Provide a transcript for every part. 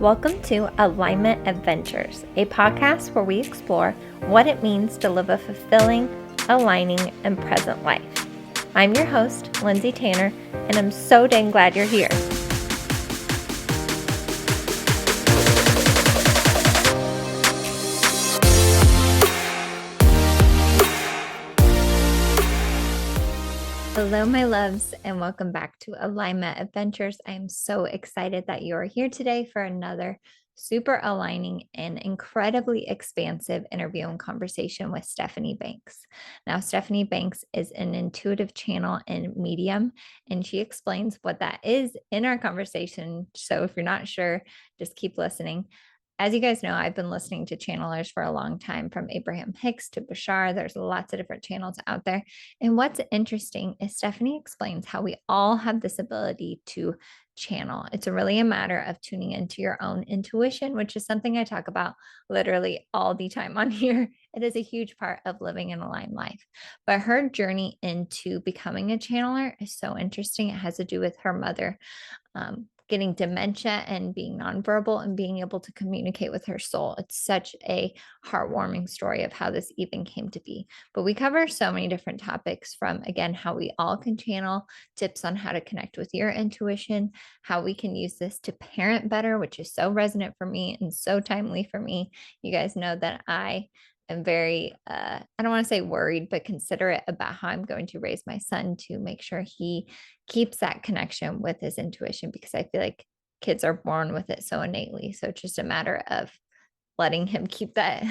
Welcome to Alignment Adventures, a podcast where we explore what it means to live a fulfilling, aligning, and present life. I'm your host, Lindsay Tanner, and I'm so dang glad you're here. Hello, my loves, and welcome back to Alignment Adventures. I am so excited that you are here today for another super aligning and incredibly expansive interview and conversation with Stephanie Banks. Now, Stephanie Banks is an intuitive channel and medium, and she explains what that is in our conversation. So if you're not sure, just keep listening. As you guys know, I've been listening to channelers for a long time, from Abraham Hicks to Bashar. There's lots of different channels out there. And what's interesting is Stephanie explains how we all have this ability to channel. It's really a matter of tuning into your own intuition, which is something I talk about literally all the time on here. It is a huge part of living an aligned life. But her journey into becoming a channeler is so interesting. It has to do with her mother getting dementia and being nonverbal and being able to communicate with her soul. It's such a heartwarming story of how this even came to be. But we cover so many different topics, from, again, how we all can channel, tips on how to connect with your intuition, how we can use this to parent better, which is so resonant for me and so timely for me. You guys know that I am very, I don't want to say worried, but considerate about how I'm going to raise my son to make sure he keeps that connection with his intuition, because I feel like kids are born with it so innately. So it's just a matter of letting him keep that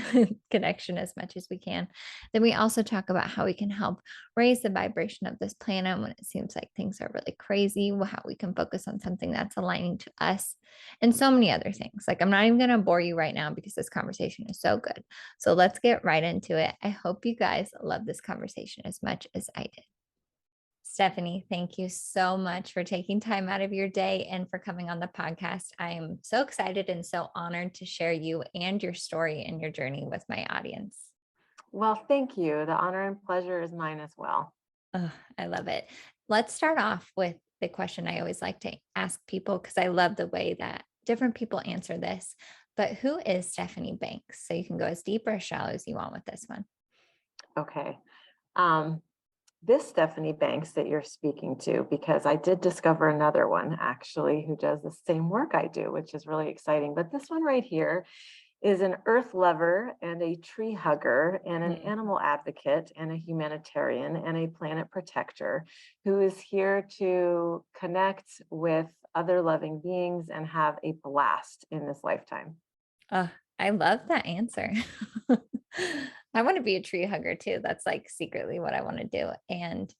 connection as much as we can. Then we also talk about how we can help raise the vibration of this planet when it seems like things are really crazy, how we can focus on something that's aligning to us, and so many other things. Like, I'm not even going to bore you right now because this conversation is so good. So let's get right into it. I hope you guys love this conversation as much as I did. Stephanie, thank you so much for taking time out of your day and for coming on the podcast. I am so excited and so honored to share you and your story and your journey with my audience. Well, thank you. The honor and pleasure is mine as well. Oh, I love it. Let's start off with the question I always like to ask people, because I love the way that different people answer this. But who is Stephanie Banks? So you can go as deep or as shallow as you want with this one. Okay. Um, this Stephanie Banks that you're speaking to, because I did discover another one actually who does the same work I do, which is really exciting. But this one right here is an earth lover and a tree hugger and an animal advocate and a humanitarian and a planet protector who is here to connect with other loving beings and have a blast in this lifetime. Oh, I love that answer. I want to be a tree hugger too. That's like secretly what I want to do. And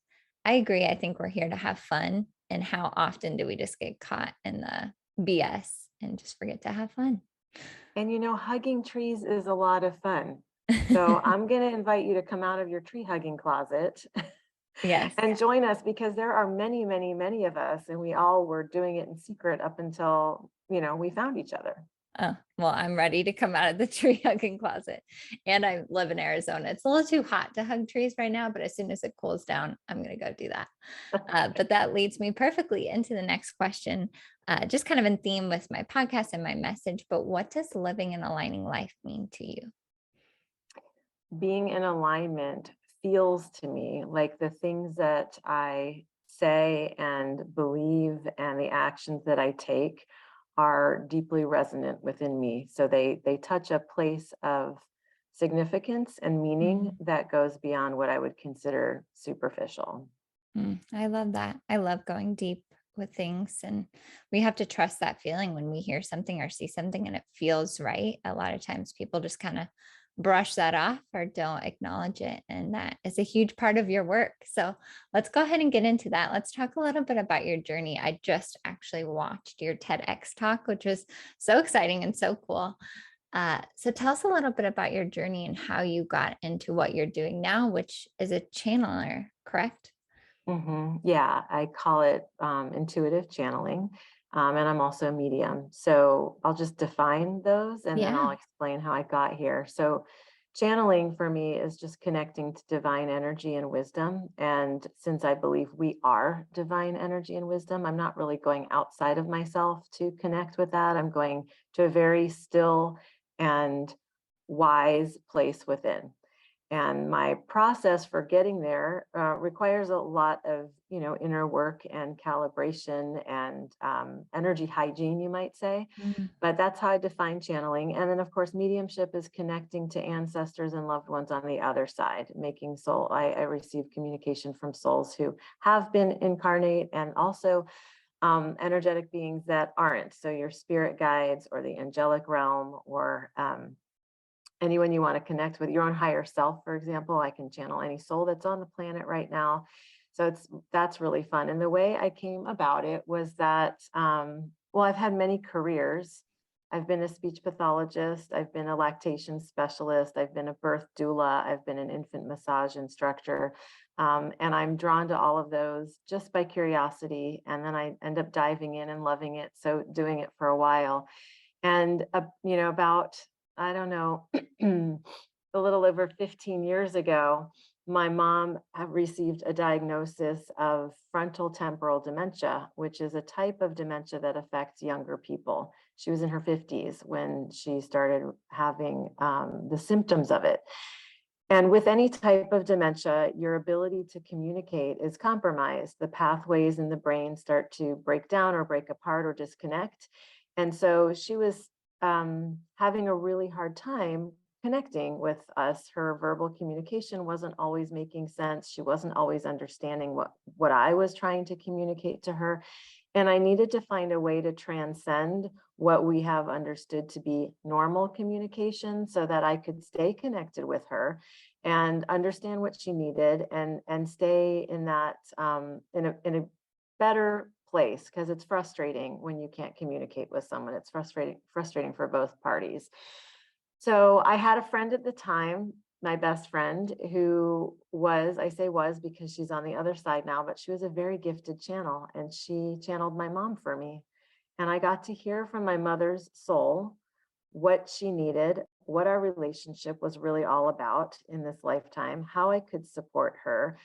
I agree. I think we're here to have fun. And how often do we just get caught in the BS and just forget to have fun? And hugging trees is a lot of fun. So I'm going to invite you to come out of your tree hugging closet Yes. and join us, because there are many, many, many of us, and we all were doing it in secret up until, we found each other. Oh, well, I'm ready to come out of the tree hugging closet. And I live in Arizona. It's a little too hot to hug trees right now, but as soon as it cools down, I'm going to go do that. But that leads me perfectly into the next question, just kind of in theme with my podcast and my message. But what does living an aligning life mean to you? Being in alignment feels to me like the things that I say and believe and the actions that I take are deeply resonant within me. So they touch a place of significance and meaning that goes beyond what I would consider superficial. I love that. I love going deep with things. And we have to trust that feeling when we hear something or see something and it feels right. A lot of times people just kind of brush that off or don't acknowledge it. And that is a huge part of your work. So let's go ahead and get into that. Let's talk a little bit about your journey. I just actually watched your TEDx talk, which was so exciting and so cool. So tell us a little bit about your journey and how you got into what you're doing now, which is a channeler, correct? Yeah, I call it intuitive channeling. And I'm also a medium. So I'll just define those and then I'll Yeah. explain how I got here. So Channeling for me is just connecting to divine energy and wisdom. And since I believe we are divine energy and wisdom, I'm not really going outside of myself to connect with that. I'm going to a very still and wise place within. And my process for getting there requires a lot of, inner work and calibration and energy hygiene, you might say. Mm. But that's how I define channeling. And then, of course, mediumship is connecting to ancestors and loved ones on the other side, making soul. I receive communication from souls who have been incarnate, and also energetic beings that aren't. So your spirit guides or the angelic realm, or anyone you want to connect with, your own higher self, for example. I can channel any soul that's on the planet right now. So that's really fun. And the way I came about it was that, well, I've had many careers. I've been a speech pathologist, I've been a lactation specialist, I've been a birth doula, I've been an infant massage instructor. And I'm drawn to all of those just by curiosity. And then I end up diving in and loving it. So doing it for a while. And, about, I don't know, a little over 15 years ago, my mom had received a diagnosis of frontal temporal dementia, which is a type of dementia that affects younger people. She was in her 50s when she started having the symptoms of it. And with any type of dementia, your ability to communicate is compromised. The pathways in the brain start to break down or break apart or disconnect. And so she was having a really hard time connecting with us. Her verbal communication wasn't always making sense. She wasn't always understanding what I was trying to communicate to her. And I needed to find a way to transcend what we have understood to be normal communication so that I could stay connected with her and understand what she needed, and stay in that in a better place, because it's frustrating when you can't communicate with someone. It's frustrating for both parties. So I had a friend at the time, my best friend, who was, I say was because she's on the other side now, but she was a very gifted channel, and she channeled my mom for me. And I got to hear from my mother's soul what she needed, what our relationship was really all about in this lifetime, how I could support her.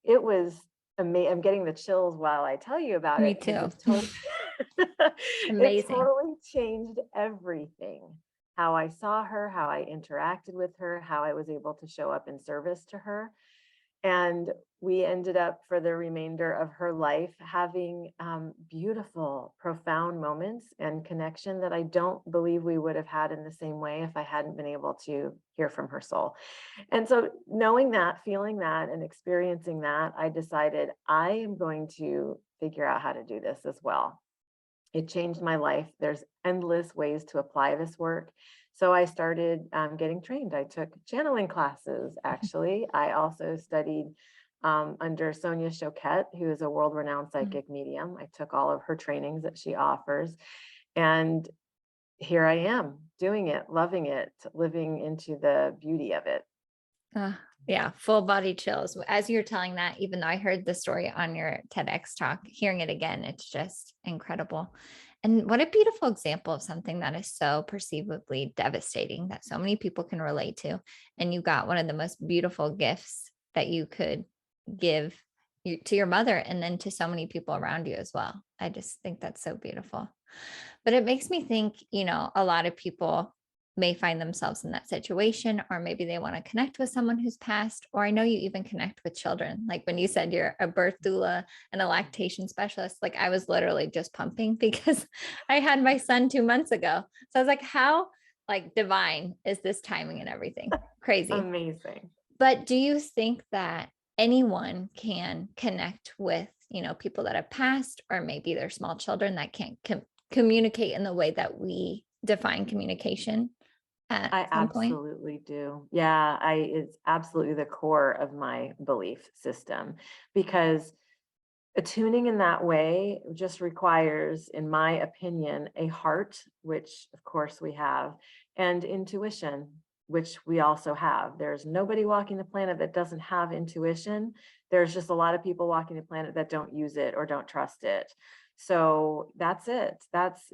It was amazing. I'm getting the chills while I tell you about Me it, because too. it's totally, it Amazing. totally changed everything. How I saw her, how I interacted with her, how I was able to show up in service to her. And we ended up, for the remainder of her life, having beautiful, profound moments and connection that I don't believe we would have had in the same way if I hadn't been able to hear from her soul. And so, knowing that, feeling that, and experiencing that, I decided I am going to figure out how to do this as well. It changed my life. There's endless ways to apply this work. So I started getting trained. I took channeling classes, actually. I also studied under Sonia Choquette, who is a world-renowned Mm. psychic medium. I took all of her trainings that she offers. And here I am doing it, loving it, living into the beauty of it. Uh, yeah, full body chills. As you're telling that, even though I heard the story on your TEDx talk, hearing it again, it's just incredible. And what a beautiful example of something that is so perceivably devastating that so many people can relate to. And you got one of the most beautiful gifts that you could give to your mother and then to so many people around you as well. I just think that's so beautiful. But it makes me think, a lot of people may find themselves in that situation, or maybe they want to connect with someone who's passed, or I know you even connect with children. Like when you said you're a birth doula and a lactation specialist, like I was literally just pumping because I had my son 2 months ago. So I was like, how like divine is this timing and everything? Crazy. Amazing. But do you think that anyone can connect with, people that have passed, or maybe they're small children that can't communicate in the way that we define communication at I some point? absolutely do. Yeah, it's absolutely the core of my belief system, because attuning in that way just requires, in my opinion, a heart, which of course we have, and intuition, which we also have. There's nobody walking the planet that doesn't have intuition. There's just a lot of people walking the planet that don't use it or don't trust it. So that's it. That's,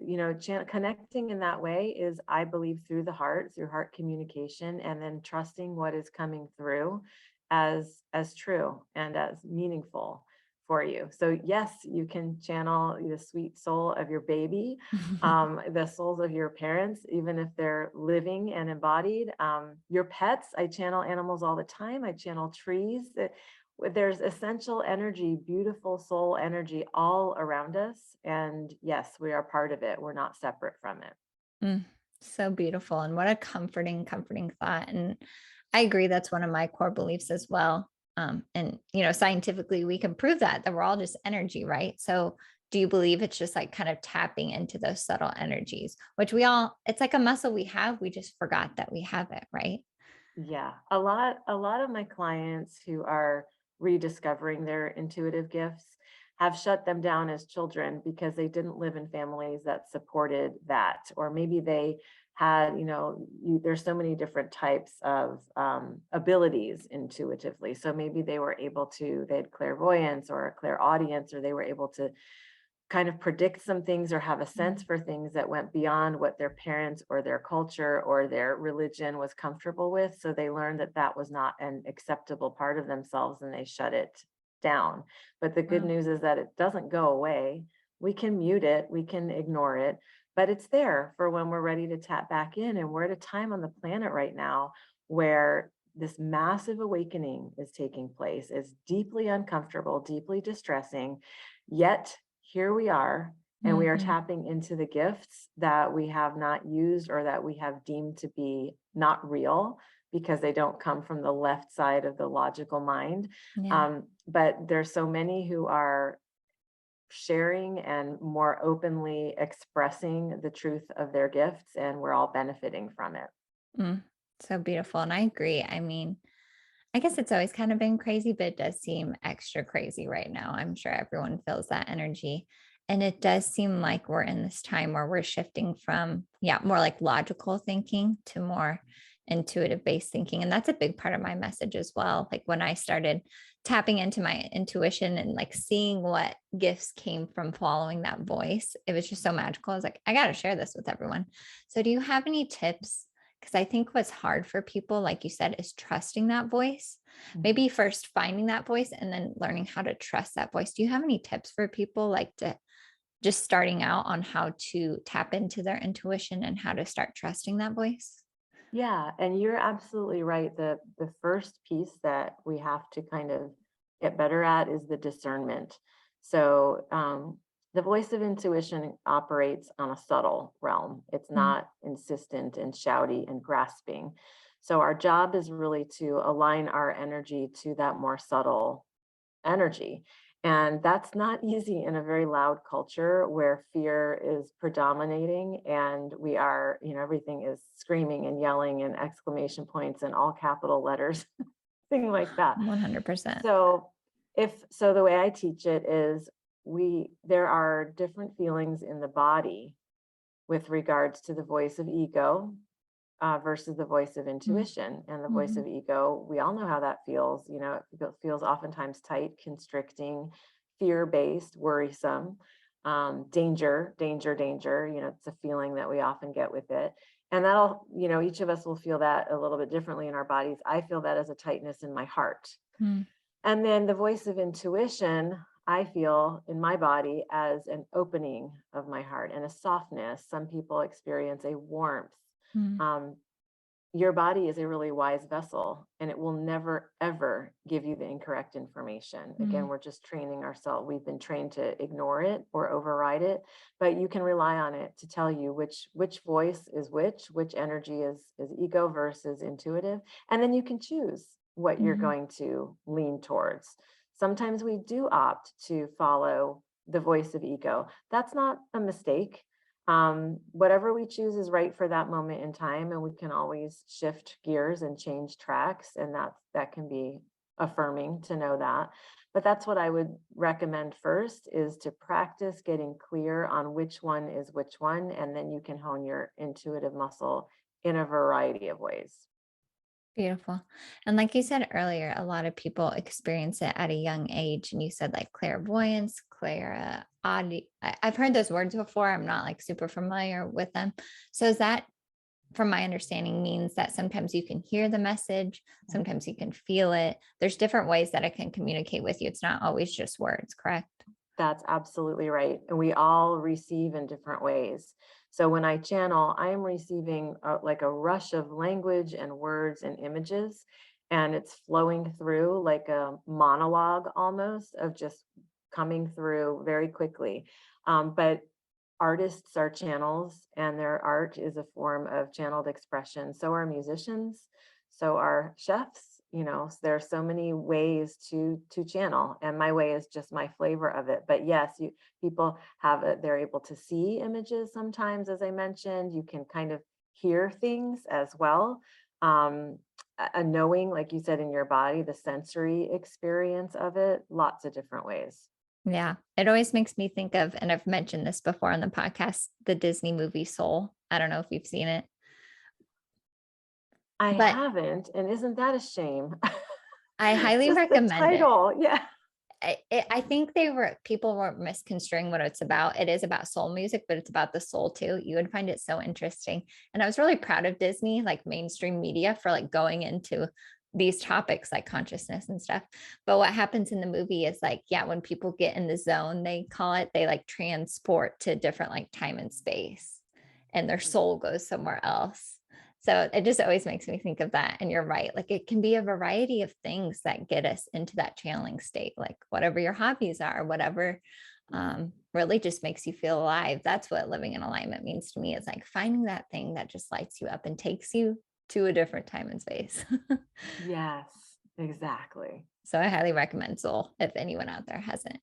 connecting in that way is, I believe, through heart communication, and then trusting what is coming through as true and as meaningful for you. So yes, you can channel the sweet soul of your baby, the souls of your parents, even if they're living and embodied. Your pets, I channel animals all the time. I channel trees. There's essential energy, beautiful soul energy all around us. And yes, we are part of it. We're not separate from it. Mm, so beautiful. And what a comforting thought. And I agree that's one of my core beliefs as well. And scientifically we can prove that we're all just energy, right? So do you believe it's just like kind of tapping into those subtle energies, which it's like a muscle we have, we just forgot that we have it, right? Yeah, a lot of my clients who are rediscovering their intuitive gifts have shut them down as children because they didn't live in families that supported that, or maybe they had, there's so many different types of abilities intuitively. So maybe they had clairvoyance or a clairaudience, or they were able to kind of predict some things or have a sense Mm, for things that went beyond what their parents or their culture or their religion was comfortable with. So they learned that that was not an acceptable part of themselves, and they shut it down. But the good wow. news is that it doesn't go away. We can mute it, we can ignore it, but it's there for when we're ready to tap back in. And we're at a time on the planet right now where this massive awakening is taking place. It's deeply uncomfortable, deeply distressing, yet here we are, and we are Mhm. tapping into the gifts that we have not used, or that we have deemed to be not real because they don't come from the left side of the logical mind. Yeah. But there's so many who are sharing and more openly expressing the truth of their gifts, and we're all benefiting from it. Mm, so beautiful. And I agree. I mean, I guess it's always kind of been crazy, but it does seem extra crazy right now. I'm sure everyone feels that energy. And it does seem like we're in this time where we're shifting from, yeah, more like logical thinking to more intuitive based thinking. And that's a big part of my message as well. Like when I started tapping into my intuition and like seeing what gifts came from following that voice, it was just so magical. I was like, I got to share this with everyone. So, do you have any tips? Because I think what's hard for people, like you said, is trusting that voice. Mhm. Maybe first finding that voice and then learning how to trust that voice. Do you have any tips for people like to just starting out on how to tap into their intuition and how to start trusting that voice? Yeah, and you're absolutely right. The first piece that we have to kind of get better at is the discernment. So the voice of intuition operates on a subtle realm. It's Mm, not insistent and shouty and grasping. So our job is really to align our energy to that more subtle energy. And that's not easy in a very loud culture where fear is predominating, and we are, everything is screaming and yelling and exclamation points and all capital letters, thing like that. 100%. So the way I teach it is, there are different feelings in the body with regards to the voice of ego versus the voice of Mm, intuition. And the voice mhm, of ego, we all know how that feels. It feels oftentimes tight, constricting, fear based, worrisome, danger, danger, danger. It's a feeling that we often get with it. And each of us will feel that a little bit differently in our bodies. I feel that as a tightness in my heart. mm, And then the voice of intuition, I feel in my body as an opening of my heart and a softness. Some people experience a warmth. mm, Um, your body is a really wise vessel, and it will never, ever give you the incorrect information. Again, mm, we're just training ourselves. We've been trained to ignore it or override it, but you can rely on it to tell you which voice is which energy is ego versus intuitive. And then you can choose what you're mhm, going to lean towards. Sometimes we do opt to follow the voice of ego. That's not a mistake. Whatever we choose is right for that moment in time, and we can always shift gears and change tracks, and that can be affirming to know that. But that's what I would recommend first, is to practice getting clear on which one is which one, and then you can hone your intuitive muscle in a variety of ways. Beautiful. And like you said earlier, a lot of people experience it at a young age. And you said like clairvoyance, clear audio. I've heard those words before. I'm not like super familiar with them. So is that, from my understanding, means that sometimes you can hear the message, sometimes you can feel it. There's different ways that it can communicate with you. It's not always just words, correct? That's absolutely right. And we all receive in different ways. So when I channel, I'm receiving like a rush of language and words and images, and it's flowing through like a monologue almost of just coming through very quickly. But artists are channels, and their art is a form of channeled expression. So are musicians, so are chefs. There are so many ways to channel, and my way is just my flavor of it. But yes, people have it, they're able to see images sometimes, as I mentioned. You can kind of hear things as well. Um, a knowing, like you said, in your body, the sensory experience of it, lots of different ways. Yeah. It always makes me think of, and I've mentioned this before on the podcast, the Disney movie Soul. I don't know if you've seen it, I but haven't, and isn't that a shame? I highly Just the recommend it. title, yeah. I think people were misconstruing what it's about. It is about soul music, but it's about the soul too. You would find it so interesting. And I was really proud of Disney, like mainstream media, for like going into these topics like consciousness and stuff. But what happens in the movie is like, yeah, when people get in the zone, they call it, they like transport to different like time and space, and their soul goes somewhere else. So it just always makes me think of that. And you're right. Like it can be a variety of things that get us into that channeling state, like whatever your hobbies are, whatever really just makes you feel alive. That's what living in alignment means to me. It's like finding that thing that just lights you up and takes you to a different time and space. Yes, exactly. So I highly recommend Soul if anyone out there hasn't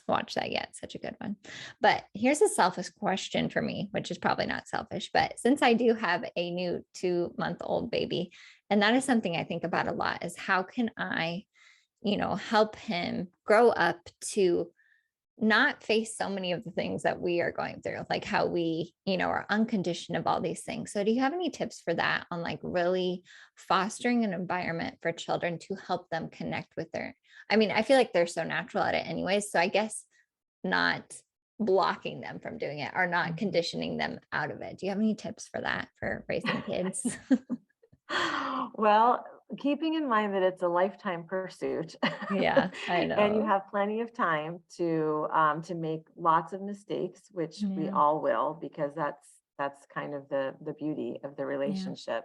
watched that yet. Such a good one. But here's a selfish question for me, which is probably not selfish, but since I do have a new 2-month-old baby, and that is something I think about a lot, is how can I, help him grow up to not face so many of the things that we are going through, like how we, are unconditioned of all these things. So do you have any tips for that, on like really fostering an environment for children to help them connect with I mean, I feel like they're so natural at it anyways. So I guess not blocking them from doing it or not Mhm. conditioning them out of it. Do you have any tips for that, for raising kids? Well, keeping in mind that it's a lifetime pursuit, Yeah, I and you know. have plenty of time to make lots of mistakes, which we Yeah. all will, because that's kind of the beauty of the Yeah. relationship.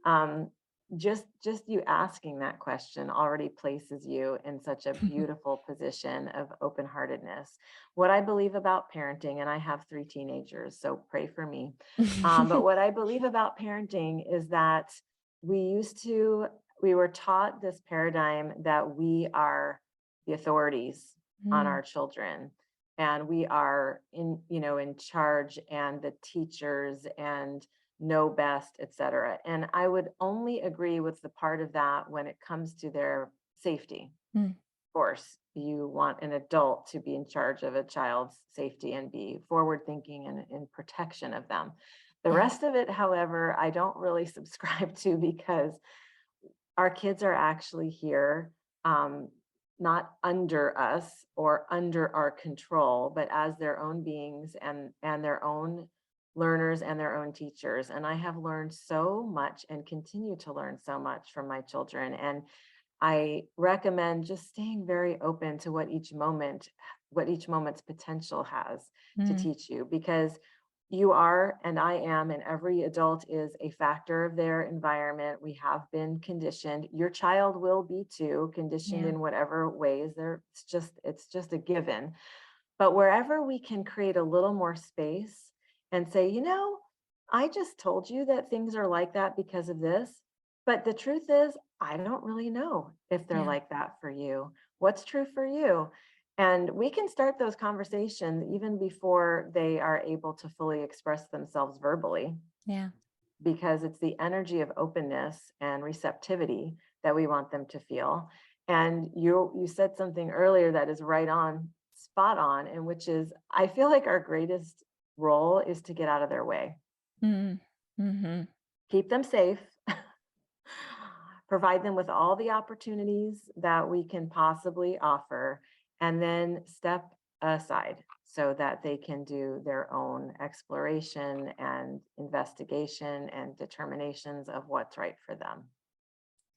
Um, just you asking that question already places you in such a beautiful position of open-heartedness. What I believe about parenting, and I have 3 teenagers, so pray for me. But what I believe about parenting is that we used to we were taught this paradigm that we are the authorities on Mm, our children, and we are in charge, and the teachers, and know best, etc. And I would only agree with the part of that when it comes to their safety. mm, Of course, you want an adult to be in charge of a child's safety and be forward thinking and in protection of them. The yeah. rest of it, however, I don't really subscribe to, because our kids are actually here, um, not under us or under our control, but as their own beings, and their own learners and their own teachers. And I have learned so much and continue to learn so much from my children. And I recommend just staying very open to what each moment's potential has to Mm, teach you, because you are, and I am, and every adult is a factor of their environment. We have been conditioned. Your child will be too, conditioned yeah. in whatever ways. It's just a given. But wherever we can create a little more space and say, I just told you that things are like that because of this. But the truth is, I don't really know if they're Yeah. like that for you. What's true for you? And we can start those conversations even before they are able to fully express themselves verbally, Yeah. because it's the energy of openness and receptivity that we want them to feel. And you said something earlier that is right on, spot on, and which is, I feel like our greatest role is to get out of their way, Mm, hmm. keep them safe, provide them with all the opportunities that we can possibly offer, and then step aside so that they can do their own exploration and investigation and determinations of what's right for them.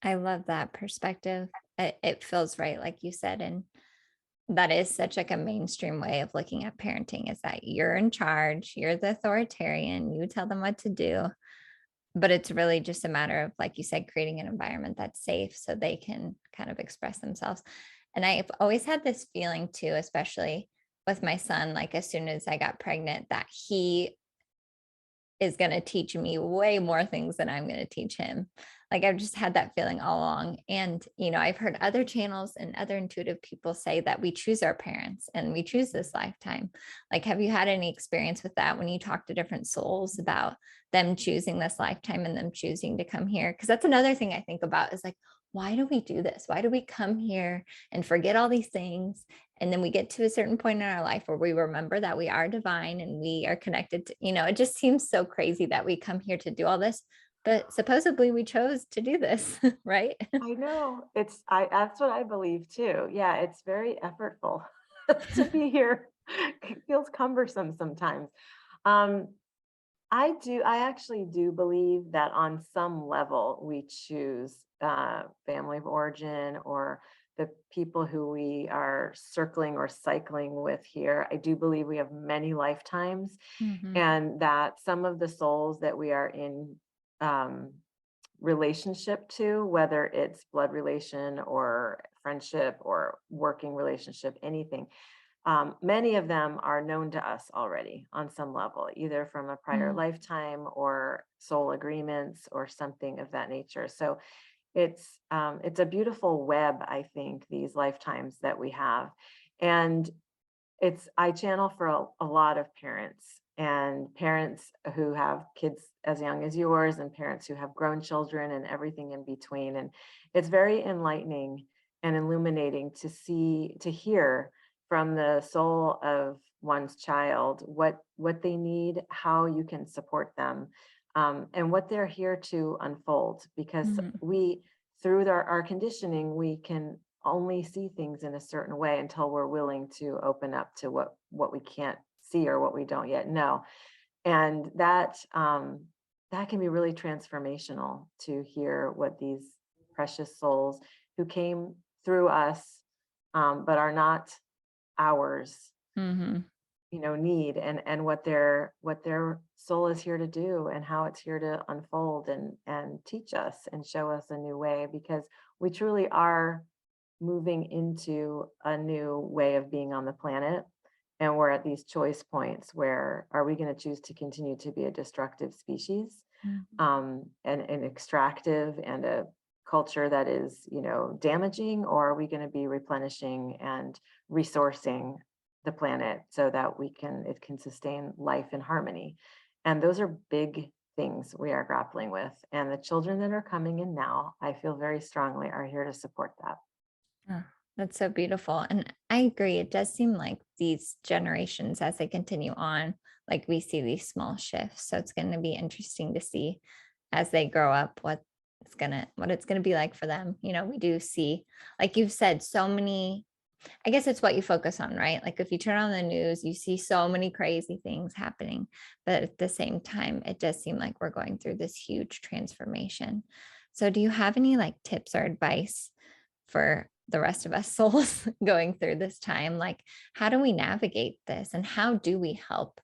I love that perspective. It feels right, like you said, and that is such like a mainstream way of looking at parenting is that you're in charge, you're the authoritarian, you tell them what to do. But it's really just a matter of, like you said, creating an environment that's safe so they can kind of express themselves. And I've always had this feeling too, especially with my son, like as soon as I got pregnant, that he is going to teach me way more things than I'm going to teach him. Like I've just had that feeling all along. And, I've heard other channels and other intuitive people say that we choose our parents and we choose this lifetime. Like, have you had any experience with that when you talk to different souls about them choosing this lifetime and them choosing to come here? Because that's another thing I think about is like, why do we do this? Why do we come here and forget all these things? And then we get to a certain point in our life where we remember that we are divine and we are connected to, it just seems so crazy that we come here to do all this, but supposedly we chose to do this, right? I know. That's what I believe too. Yeah, it's very effortful to be here. It feels cumbersome sometimes. Um, I actually do believe that on some level we choose family of origin or the people who we are circling or cycling with here. I do believe we have many lifetimes, Hmm. and that some of the souls that we are in um, relationship to, whether it's blood relation or friendship or working relationship, anything, many of them are known to us already on some level, either from a prior lifetime or soul agreements or something of that nature. So it's a beautiful web, I think, these lifetimes that we have. And I channel for a lot of parents, and parents who have kids as young as yours and parents who have grown children and everything in between. And it's very enlightening and illuminating to hear from the soul of one's child what they need, how you can support them, and what they're here to unfold. Because Hmm. we, through our conditioning, we can only see things in a certain way until we're willing to open up to what we can't see or what we don't yet know. And that can be really transformational, to hear what these precious souls who came through us, but are not ours, Hmm. need, and what their soul is here to do and how it's here to unfold and teach us and show us a new way, because we truly are moving into a new way of being on the planet. And we're at these choice points where, are we going to choose to continue to be a destructive species, and extractive, and a culture that is, damaging, or are we going to be replenishing and resourcing the planet so that it can sustain life in harmony? And those are big things we are grappling with. And the children that are coming in now, I feel very strongly, are here to support that. Oh, that's so beautiful. And I agree. It does seem like these generations, as they continue on, like we see these small shifts. So it's going to be interesting to see as they grow up what it's going to be like for them. We do see, like you've said, so many. I guess it's what you focus on, right? Like if you turn on the news, you see so many crazy things happening. But at the same time, it does seem like we're going through this huge transformation. So do you have any like tips or advice for the rest of us souls going through this time? Like, how do we navigate this and how do we help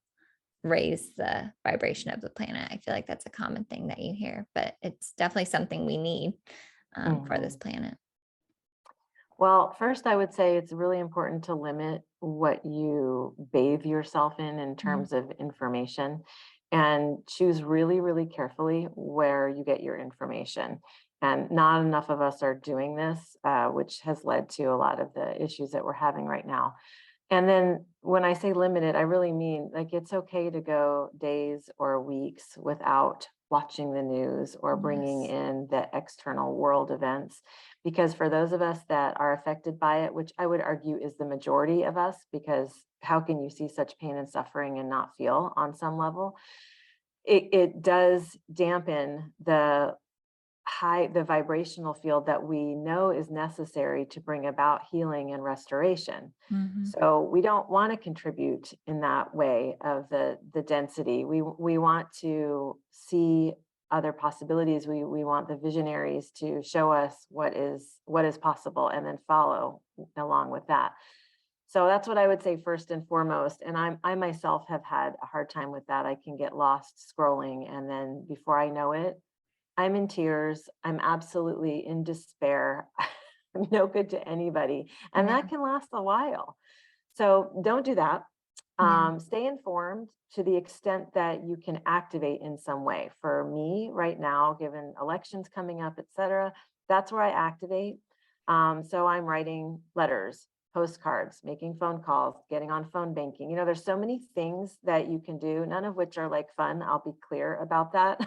raise the vibration of the planet? I feel like that's a common thing that you hear, but it's definitely something we need for this Mhm. planet. Well, first, I would say it's really important to limit what you bathe yourself in Mhm. terms of information, and choose really, really carefully where you get your information. And not enough of us are doing this, which has led to a lot of the issues that we're having right now. And then when I say limited, I really mean, like, it's okay to go days or weeks without watching the news or bringing Yes. in the external world events. Because for those of us that are affected by it, which I would argue is the majority of us, because how can you see such pain and suffering and not feel on some level? It does dampen the the vibrational field that we know is necessary to bring about healing and restoration. Hmm. So we don't want to contribute in that way of the density. We want to see other possibilities. We want the visionaries to show us what is possible and then follow along with that. So that's what I would say first and foremost. And I myself have had a hard time with that. I can get lost scrolling, and then before I know it, I'm in tears. I'm absolutely in despair. I'm no good to anybody. And Yeah. that can last a while. So don't do that. Yeah. Stay informed to the extent that you can activate in some way. For me right now, given elections coming up, et cetera, that's where I activate. So I'm writing letters, postcards, making phone calls, getting on phone banking. There's so many things that you can do, none of which are like fun. I'll be clear about that.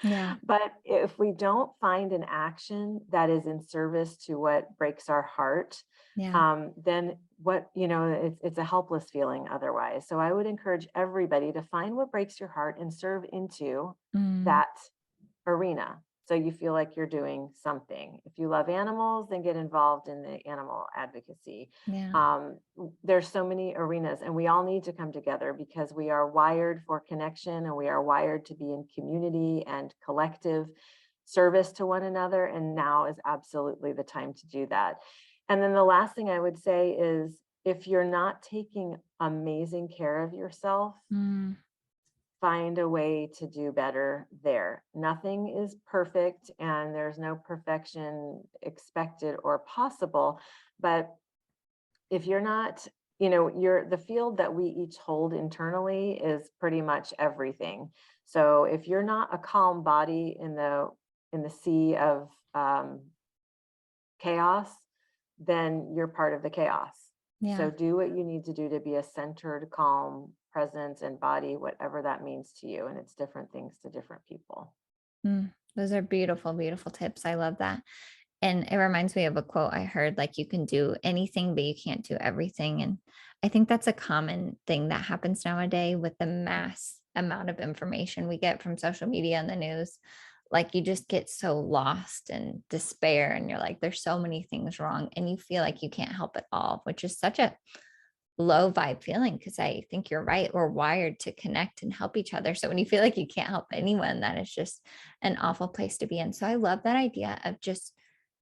Yeah. But if we don't find an action that is in service to what breaks our heart, Yeah. then it's a helpless feeling otherwise. So I would encourage everybody to find what breaks your heart and serve into Mm, that arena. So you feel like you're doing something. If you love animals, then get involved in the animal advocacy. yeah. There's so many arenas, and we all need to come together because we are wired for connection, and we are wired to be in community and collective service to one another. And now is absolutely the time to do that. And then the last thing I would say is, if you're not taking amazing care of yourself, Mm, find a way to do better there. Nothing is perfect, and there's no perfection expected or possible. But if you're not, the field that we each hold internally is pretty much everything. So if you're not a calm body in the sea of chaos, then you're part of the chaos. So yeah. do what you need to do to be a centered, calm presence and body, whatever that means to you. And it's different things to different people. Those are beautiful, beautiful tips. I love that. And it reminds me of a quote I heard, like, you can do anything, but you can't do everything. And I think that's a common thing that happens nowadays with the mass amount of information we get from social media and the news. Like, you just get so lost in despair, and you're like, there's so many things wrong, and you feel like you can't help it all, which is such a low vibe feeling, because I think you're right. We're wired to connect and help each other. So when you feel like you can't help anyone, that is just an awful place to be in. So I love that idea of just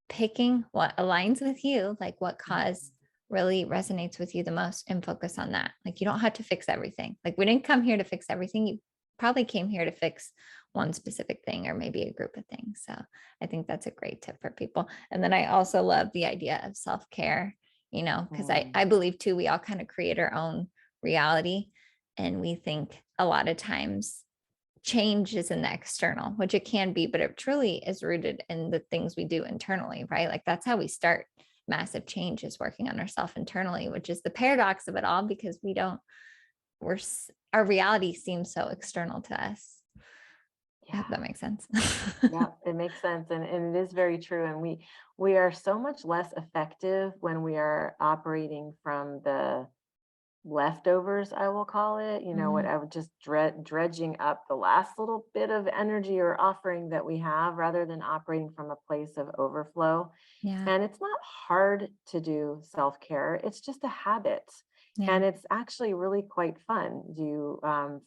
picking what aligns with you, like what cause really resonates with you the most, and focus on that. Like, you don't have to fix everything. Like, we didn't come here to fix everything. You probably came here to fix one specific thing, or maybe a group of things. So I think that's a great tip for people. And then I also love the idea of self-care, because I, Mm, I believe too, we all kind of create our own reality. And we think a lot of times change is in the external, which it can be, but it truly is rooted in the things we do internally, right? Like, that's how we start massive change, is working on ourselves internally, which is the paradox of it all, because we don't, our reality seems so external to us. I hope yeah. that makes sense. Yeah, it makes sense. And it is very true. And we are so much less effective when we are operating from the leftovers, I will call it, Mm, whatever, just dredging up the last little bit of energy or offering that we have, rather than operating from a place of overflow. yeah. And it's not hard to do self-care, it's just a habit. Yeah. And it's actually really quite fun.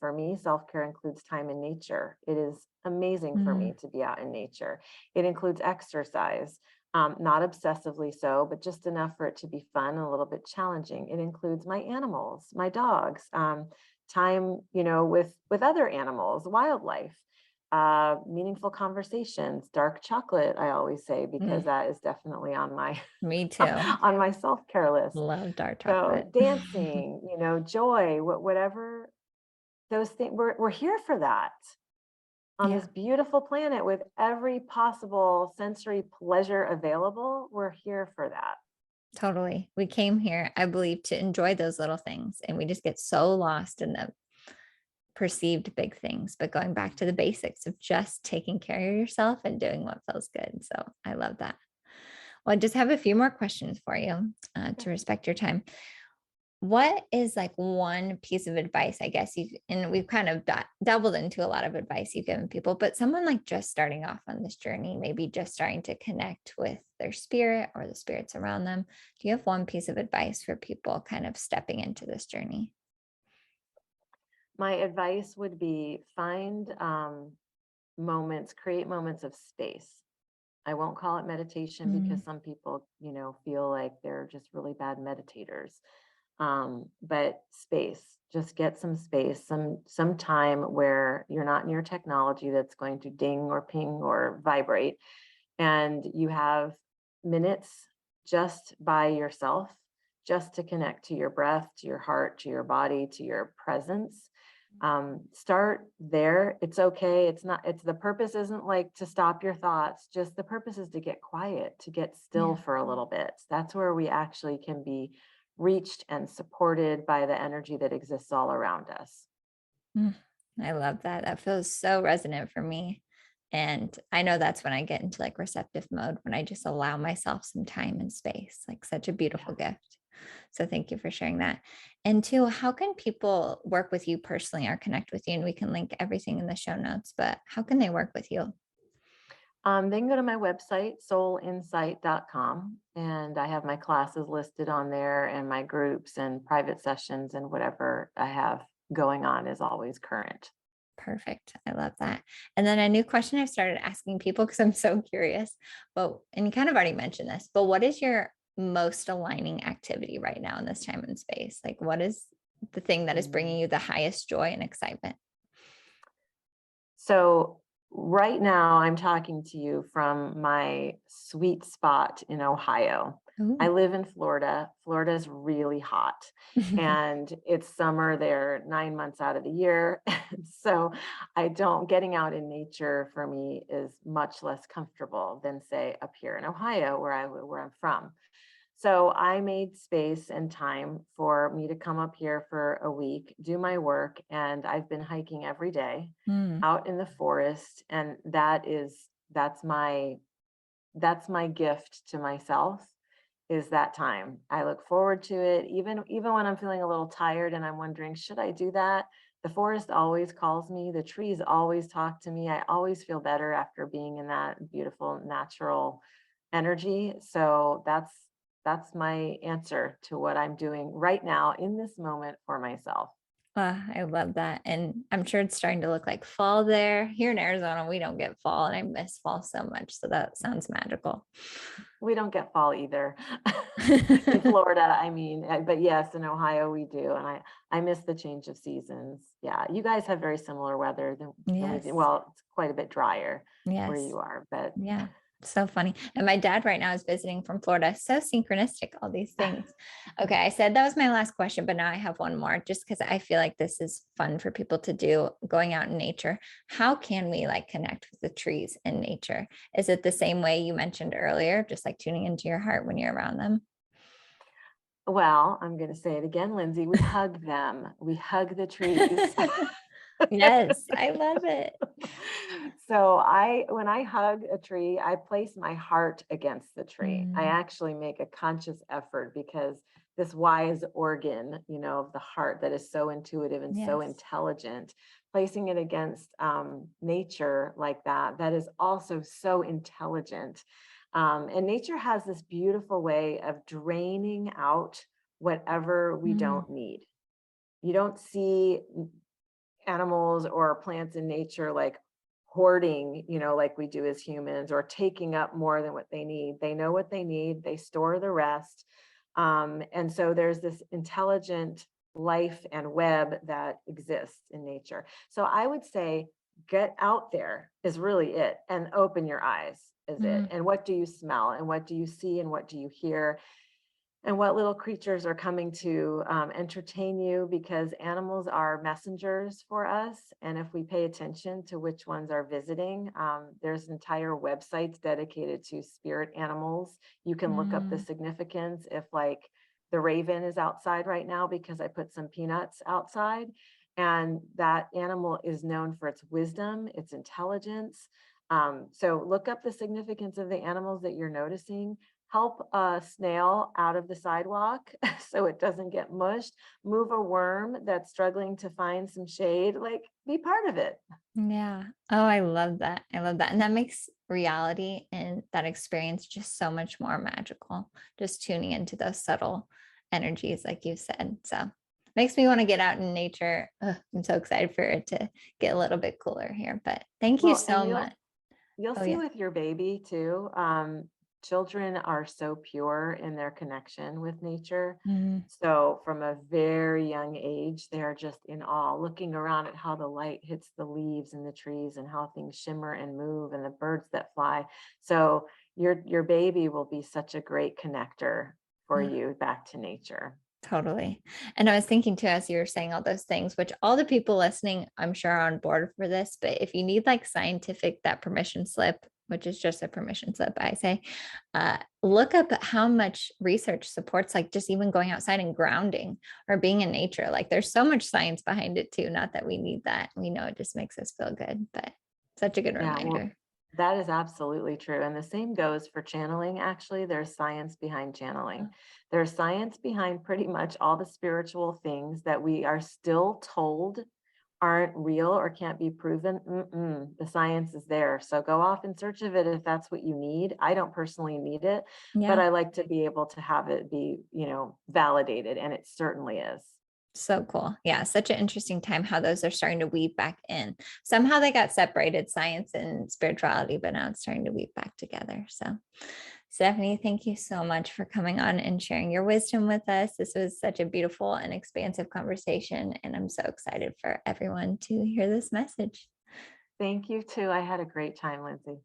For me, self-care includes time in nature. It is amazing for Mm, me to be out in nature. It includes exercise, not obsessively so, but just enough for it to be fun and a little bit challenging. It includes my animals, my dogs, time, with other animals, wildlife, meaningful conversations, dark chocolate, I always say, because mm, that is definitely on my me too. on my self-care list. Love dark So chocolate. dancing, joy, whatever those things, we're here for that on Yeah. this beautiful planet with every possible sensory pleasure available. We're here for that. Totally. We came here, I believe, to enjoy those little things, and we just get so lost in the perceived big things. But going back to the basics of just taking care of yourself and doing what feels good. So I love that. Well, I just have a few more questions for you, to Sure. respect your time. what is like one piece of advice, I guess and we've kind of doubled into a lot of advice you've given people, but someone like just starting off on this journey, maybe just starting to connect with their spirit or the spirits around them. Do you have one piece of advice for people kind of stepping into this journey? My advice would be find moments, create moments of space. I won't call it meditation Mm, because some people, feel like they're just really bad meditators. But space, just get some space, some time where you're not near technology that's going to ding or ping or vibrate, and you have minutes just by yourself, just to connect to your breath, to your heart, to your body, to your presence. Start there. It's okay. It's not, it's the purpose isn't like to stop your thoughts, just the purpose is to get quiet, to get still yeah. for a little bit. That's where we actually can be reached and supported by the energy that exists all around us. Mm, I love that. That feels so resonant for me. And I know that's when I get into like receptive mode, when I just allow myself some time and space, like such a Yeah. beautiful gift. So thank you for sharing that. And two, how can people work with you personally or connect with you? And we can link everything in the show notes, but how can they work with you? They can go to my website, soulinsight.com, and I have my classes listed on there and my groups and private sessions and whatever I have going on is always current. Perfect. I love that. And then a new question I've started asking people because I'm so curious, but, and you kind of already mentioned this, but what is your most aligning activity right now in this time and space? Like, what is the thing that is bringing Mm. you the highest joy and excitement? So right now I'm talking to you from my sweet spot in Ohio. I Ooh. live in Florida. Florida is really hot and it's summer there 9 months out of the year. So I don't, getting out in nature for me is much less comfortable than say up here in Ohio where I'm from. So I made space and time for me to come up here for a week, do my work, and I've been hiking every day Mm, out in the forest, and that's my gift to myself is that time. I look forward to it even when I'm feeling a little tired and I'm wondering, should I do that? The forest always calls me, the trees always talk to me. I always feel better after being in that beautiful natural energy. So that's my answer to what I'm doing right now in this moment for myself. I love that. And I'm sure it's starting to look like fall there. Here in Arizona, we don't get fall, and I miss fall so much. So that sounds magical. We don't get fall either. In Florida, I mean, but yes, in Ohio we do, and I miss the change of seasons. Yeah, you guys have very similar weather than we do. Yes. Well, it's quite a bit drier where Yes. you are, but Yeah. So funny. And my dad right now is visiting from Florida. So synchronistic, all these things. Okay. I said that was my last question, but now I have one more just because I feel like this is fun for people to do going out in nature. How can we like connect with the trees in nature? Is it the same way you mentioned earlier, just like tuning into your heart when you're around them? well, I'm going to say it again, Lindsay. We hug them. We hug the trees. Yes. I love it. So when I hug a tree, I place my heart against the tree. I Mm, actually make a conscious effort because this wise organ, of the heart that is so intuitive and so yes. intelligent, placing it against nature like that is also so intelligent. And nature has this beautiful way of draining out whatever we Mm, don't need. You don't see animals or plants in nature like hoarding, like we do as humans, or taking up more than what they need. They know what they need, they store the rest. And so there's this intelligent life and web that exists in nature. So I would say get out there is really it, and open your eyes is it. mm, And what do you smell, and what do you see, and what do you hear, and what little creatures are coming to entertain you, because animals are messengers for us. And if we pay attention to which ones are visiting, there's entire websites dedicated to spirit animals. You can look up the mm, significance if like the raven is outside right now because I put some peanuts outside. And that animal is known for its wisdom, its intelligence. So look up the significance of the animals that you're noticing. help a snail out of the sidewalk so it doesn't get mushed, move a worm that's struggling to find some shade, like be part of it. Yeah. Oh, I love that. I love that. And that makes reality and that experience just so much more magical. Just tuning into those subtle energies, like you said. So makes me want to get out in nature. Ugh, I'm so excited for it to get a little bit cooler here. But thank you Well, and so much. you'll Oh, see yeah. with your baby too. Children are so pure in their connection with nature. Mhm. So from a very young age, they're just in awe, looking around at how the light hits the leaves and the trees and how things shimmer and move and the birds that fly. So your baby will be such a great connector for you back to nature. Totally. And I was thinking too, as you were saying all those things, which all the people listening, I'm sure are on board for this, but if you need like scientific, that permission slip, which is just a permission slip, I say, look up how much research supports like just even going outside and grounding or being in nature. Like there's so much science behind it too. Not that we need that. We know it just makes us feel good, but such a good Yeah, well, reminder. that is absolutely true. And the same goes for channeling. Actually, there's science behind channeling. There's science behind pretty much all the spiritual things that we are still told aren't real or can't be proven. The science is there. So go off in search of it if that's what you need. I don't personally need it, but Yeah. I like to be able to have it be, validated, and it certainly is. So cool. Yeah, such an interesting time how those are starting to weave back in. Somehow they got separated, science and spirituality, but now it's starting to weave back together. So, Stephanie, thank you so much for coming on and sharing your wisdom with us. This was such a beautiful and expansive conversation, and I'm so excited for everyone to hear this message. Thank you too. I had a great time, Lindsay.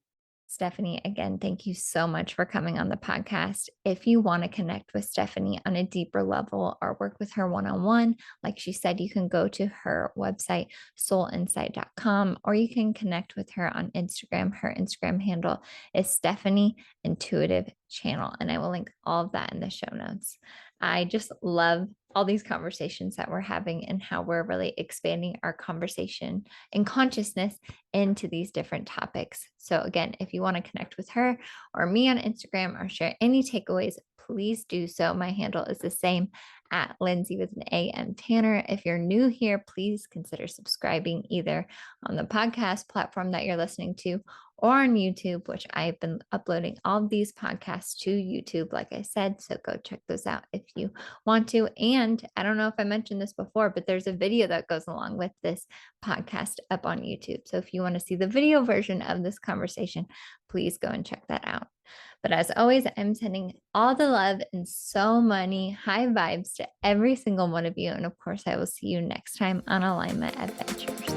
Stephanie, again, thank you so much for coming on the podcast. If you want to connect with Stephanie on a deeper level or work with her one on one, like she said, you can go to her website, soulinsight.com, or you can connect with her on Instagram. Her Instagram handle is Stephanie Intuitive Channel, and I will link all of that in the show notes. I just love all these conversations that we're having and how we're really expanding our conversation and consciousness into these different topics. So, again, if you want to connect with her or me on Instagram or share any takeaways, please do so. My handle is the same at Lindsay with an A.M. Tanner. If you're new here, please consider subscribing either on the podcast platform that you're listening to or on YouTube, which I've been uploading all of these podcasts to YouTube, like I said. So go check those out if you want to. And I don't know if I mentioned this before, but there's a video that goes along with this podcast up on YouTube. So if you want to see the video version of this conversation, please go and check that out. But as always, I'm sending all the love and so many high vibes to every single one of you. And of course, I will see you next time on Alignment Adventures.